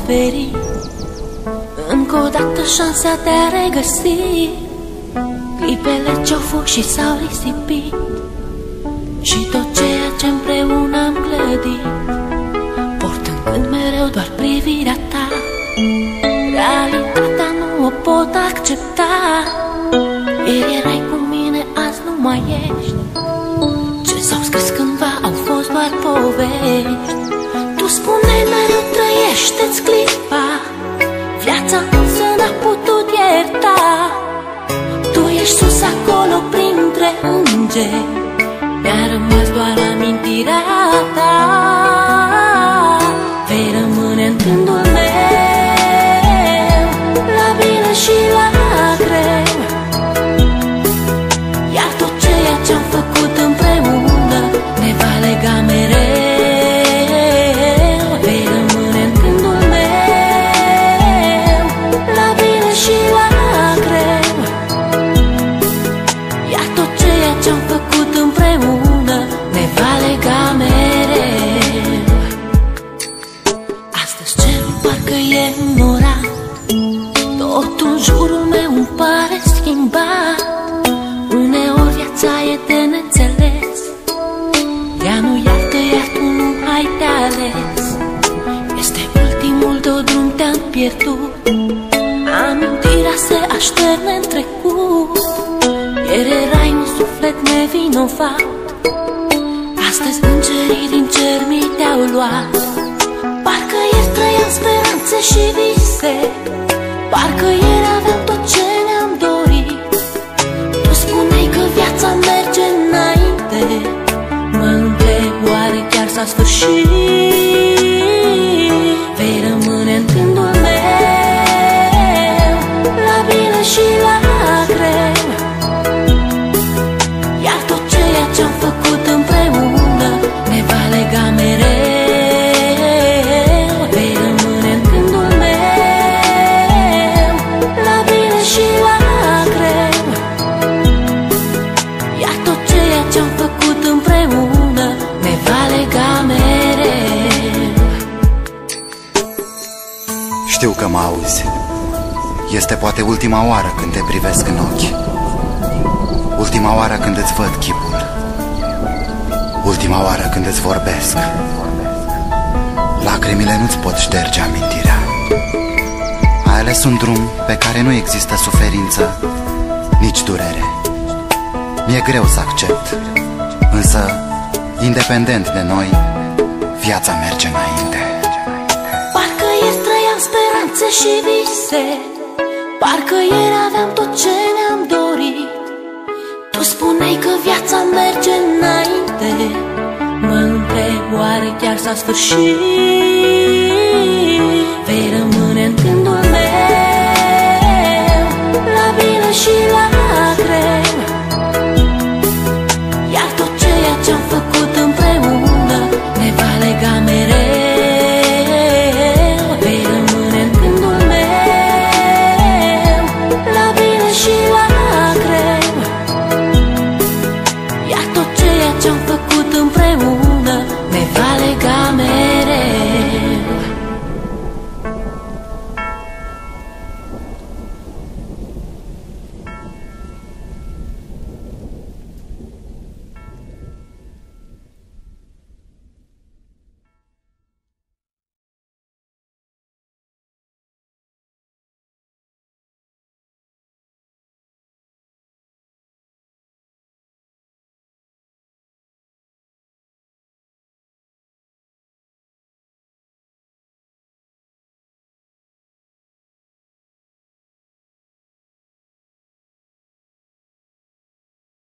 oferi încă o dată șansa de a regăsi clipele ce-au fost și s-au risipit, și tot ceea ce împreună am clădit, portând mereu doar privirea ta. Realitatea nu o pot accepta. Ieri erai cu mine, azi nu mai ești. Ce s-au scris cândva au fost doar povești. Tu spuneai mereu trăiește-ți clipa, viața însă n-a putut ierta. Tu ești sus acolo printre îngeri, mi-a rămas doar amintirea ta. Vei rămâne în gândul meu, la bine și la greu, iar tot ceea ce-am făcut împreună ne va lega mereu. Vei rămâne în gândul meu, la bine și la greu, iar tot ceea ce-am făcut împreună ne va lega mereu. Astăzi cerul parcă e înnorat, totul în jurul meu îmi pare schimbat. Uneori viața e de neînțeles, ea nu iartă, iar tu nu ai de ales. Este ultimul tău drum, te-am pierdut, amintirea se așterne în trecut. Ieri erai un suflet nevinovat, astăzi îngerii din cer mi te-au luat. Parcă ieri trăiam speranțe și vise, parcă ieri aveam tot ce ne-am dorit. Tu spuneai că viața merge înainte, mă întreb oare chiar s-a sfârșit. Vei rămâne în gândul meu, la bine și la greu, iar tot ceea ce-am făcut împreună ne va lega mereu. Vei rămâne în gândul meu, la bine și la greu, iar tot ceea ce-am făcut împreună ne va lega mereu. Știu că mă auzi. Este poate ultima oară când te privesc în ochi, ultima oară când îți văd chipul, ultima oară când îți vorbesc. Lacrimile nu-ți pot șterge amintirea. Ai ales un drum pe care nu există suferință, nici durere. Mi-e greu să accept, însă, independent de noi, viața merge înainte. Parcă ieri trăiam speranțe și vise, parcă ieri aveam tot ce ne-am dorit. Tu spuneai că viața merge înainte, mă întreb oare chiar s-a sfârșit. Vei rămâne în gândul meu, la bine și la greu, iar tot ceea ce-am făcut